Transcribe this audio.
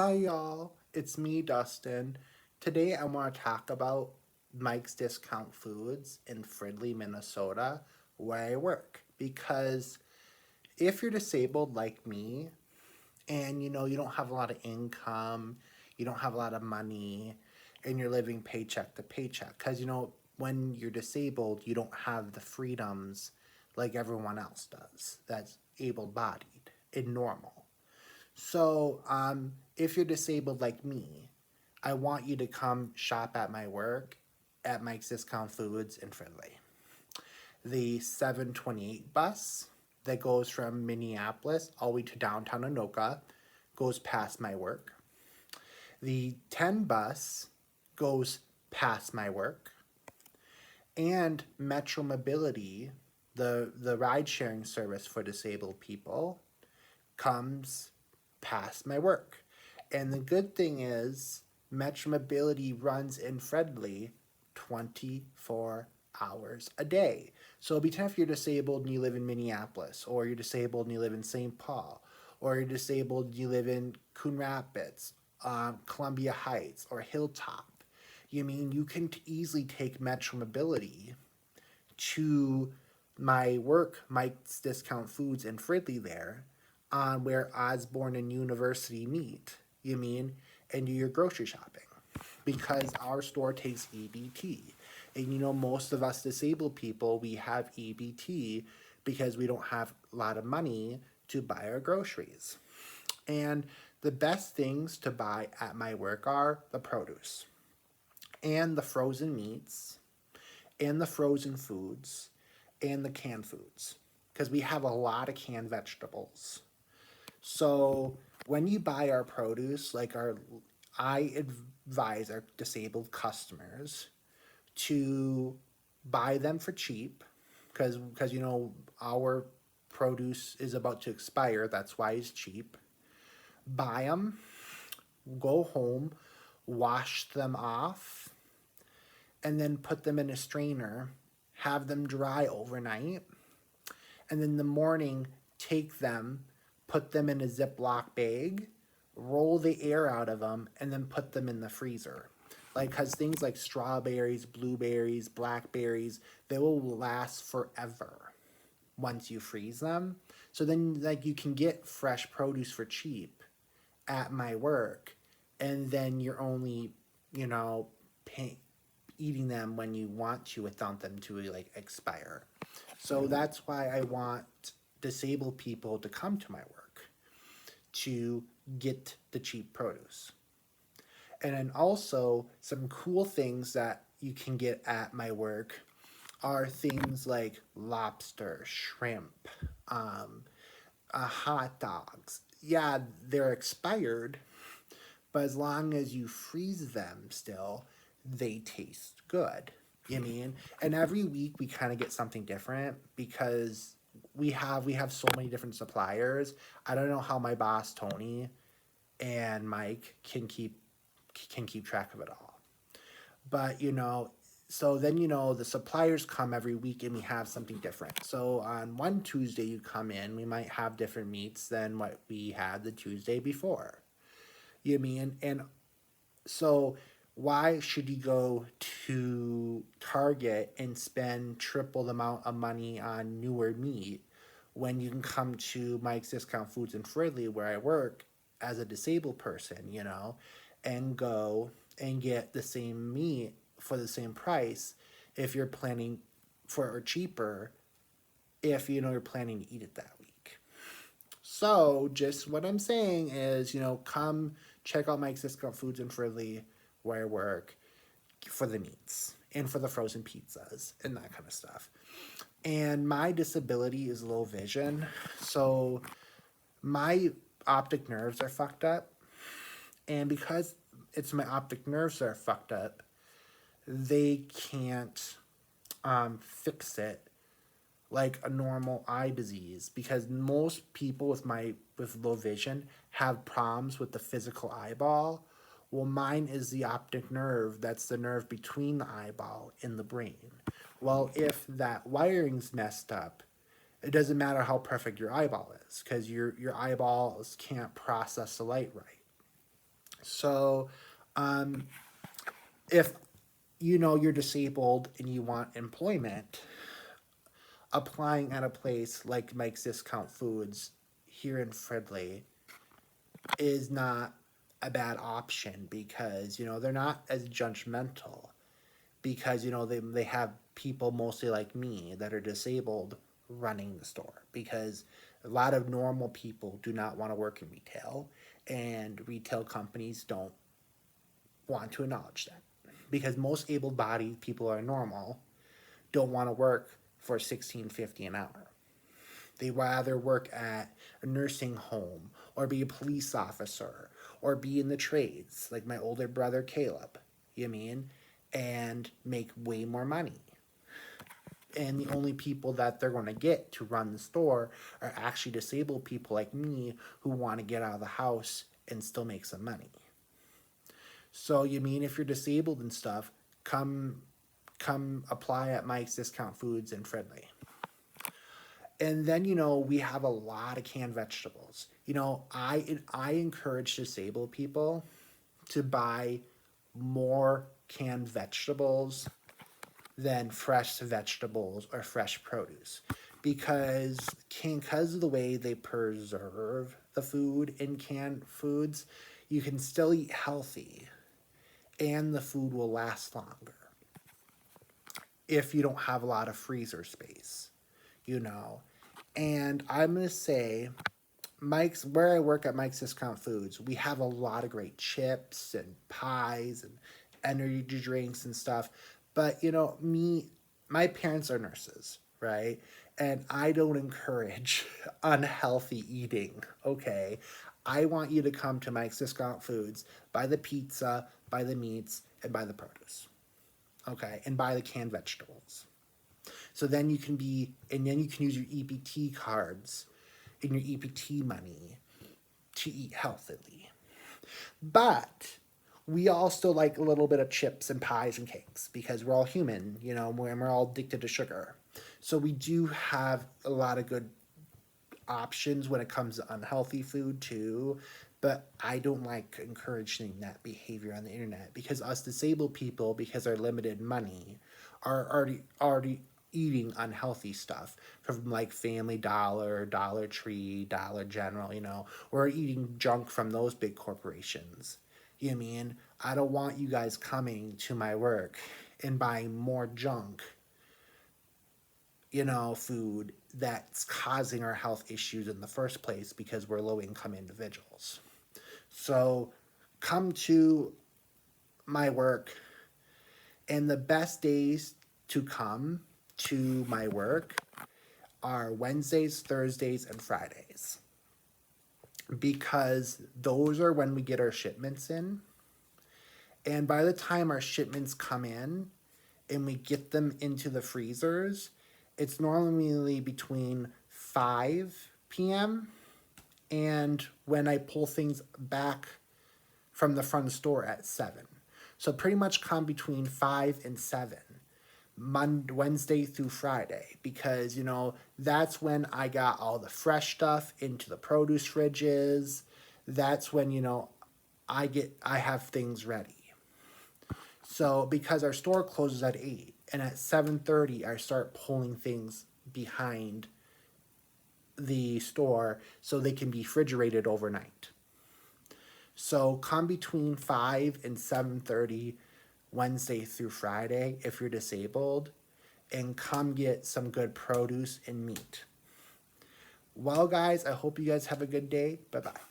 Hi, y'all. It's me, Dustin. Today, I want to talk about Mike's Discount Foods in Fridley, Minnesota, where I work. Because if you're disabled like me, and you don't have a lot of income, you don't have a lot of money, and you're living paycheck to paycheck, because when you're disabled, you don't have the freedoms like everyone else does that's able bodied and normal. So, if you're disabled like me, I want you to come shop at my work at Mike's Discount Foods in Fridley. The 728 bus that goes from Minneapolis all the way to downtown Anoka goes past my work. The 10 bus goes past my work. And Metro Mobility, the ride sharing service for disabled people, comes past my work. And the good thing is, Metro Mobility runs in Fridley 24 hours a day. So it'll be tough if you're disabled and you live in Minneapolis, or you're disabled and you live in St. Paul, or you're disabled and you live in Coon Rapids, Columbia Heights, or Hilltop. You can easily take Metro Mobility to my work, Mike's Discount Foods in Fridley there, on where Osborne and University meet, and do your grocery shopping. Because our store takes EBT. And most of us disabled people, we have EBT because we don't have a lot of money to buy our groceries. And the best things to buy at my work are the produce and the frozen meats and the frozen foods and the canned foods, because we have a lot of canned vegetables. So when you buy our produce, I advise our disabled customers to buy them for cheap, because our produce is about to expire. That's why it's cheap. Buy them, go home, wash them off, and then put them in a strainer, have them dry overnight, and then in the morning take them, put them in a Ziploc bag, roll the air out of them, and then put them in the freezer. Because things like strawberries, blueberries, blackberries, they will last forever once you freeze them. So then, you can get fresh produce for cheap at my work, and then you're only, pay, eating them when you want to without them to expire. So that's why I want disabled people to come to my work to get the cheap produce. And then also, some cool things that you can get at my work are things like lobster, shrimp, hot dogs. Yeah, they're expired, but as long as you freeze them still, they taste good. And every week we kind of get something different because we have so many different suppliers. I don't know how my boss Tony and Mike can keep track of it all. But so then the suppliers come every week and we have something different. So on one Tuesday you come in, we might have different meats than what we had the Tuesday before. And so why should you go to Target and spend triple the amount of money on newer meat when you can come to Mike's Discount Foods in Fridley, where I work, as a disabled person, and go and get the same meat for the same price if you're planning for or cheaper if you're planning to eat it that week. So just what I'm saying is, come check out Mike's Discount Foods in Fridley, where I work, for the meats and for the frozen pizzas and that kind of stuff. And my disability is low vision, so my optic nerves are fucked up. And because it's my optic nerves that are fucked up, they can't fix it like a normal eye disease, because most people with low vision have problems with the physical eyeball. Well, mine is the optic nerve. That's the nerve between the eyeball and the brain. Well, if that wiring's messed up, it doesn't matter how perfect your eyeball is, because your eyeballs can't process the light right. So, if you know you're disabled and you want employment, applying at a place like Mike's Discount Foods here in Fridley is not a bad option because they're not as judgmental because they have people mostly like me that are disabled running the store because a lot of normal people do not want to work in retail and retail companies don't want to acknowledge that because most able-bodied people are normal don't want to work for $16.50 an hour. They rather work at a nursing home or be a police officer or be in the trades, like my older brother Caleb, and make way more money. And the only people that they're going to get to run the store are actually disabled people like me who want to get out of the house and still make some money. So if you're disabled and stuff, come apply at Mike's Discount Foods in Fridley. And then we have a lot of canned vegetables. I encourage disabled people to buy more canned vegetables than fresh vegetables or fresh produce because of the way they preserve the food in canned foods, you can still eat healthy and the food will last longer if you don't have a lot of freezer space. And I'm going to say, where I work at Mike's Discount Foods, we have a lot of great chips and pies and energy drinks and stuff. But, my parents are nurses, right? And I don't encourage unhealthy eating, okay? I want you to come to Mike's Discount Foods, buy the pizza, buy the meats, and buy the produce, okay? And buy the canned vegetables. So then you can use your EBT cards and your EBT money to eat healthily. But we all still like a little bit of chips and pies and cakes because we're all human, and we're all addicted to sugar. So we do have a lot of good options when it comes to unhealthy food too. But I don't like encouraging that behavior on the internet because us disabled people, because our limited money, are already eating unhealthy stuff from like Family Dollar, Dollar Tree, Dollar General, or eating junk from those big corporations. I don't want you guys coming to my work and buying more junk, food that's causing our health issues in the first place because we're low income individuals. So come to my work, and the best days to come to my work are Wednesdays, Thursdays, and Fridays because those are when we get our shipments in. And by the time our shipments come in and we get them into the freezers, it's normally between 5 p.m. and when I pull things back from the front store at 7. So pretty much come between 5 and 7. Wednesday through Friday because that's when I got all the fresh stuff into the produce fridges. That's when I have things ready. So because our store closes at 8 and at 7:30 I start pulling things behind the store so they can be refrigerated overnight. So come between 5 and 7:30 Wednesday through Friday if you're disabled, and come get some good produce and meat. Well, guys, I hope you guys have a good day. Bye-bye.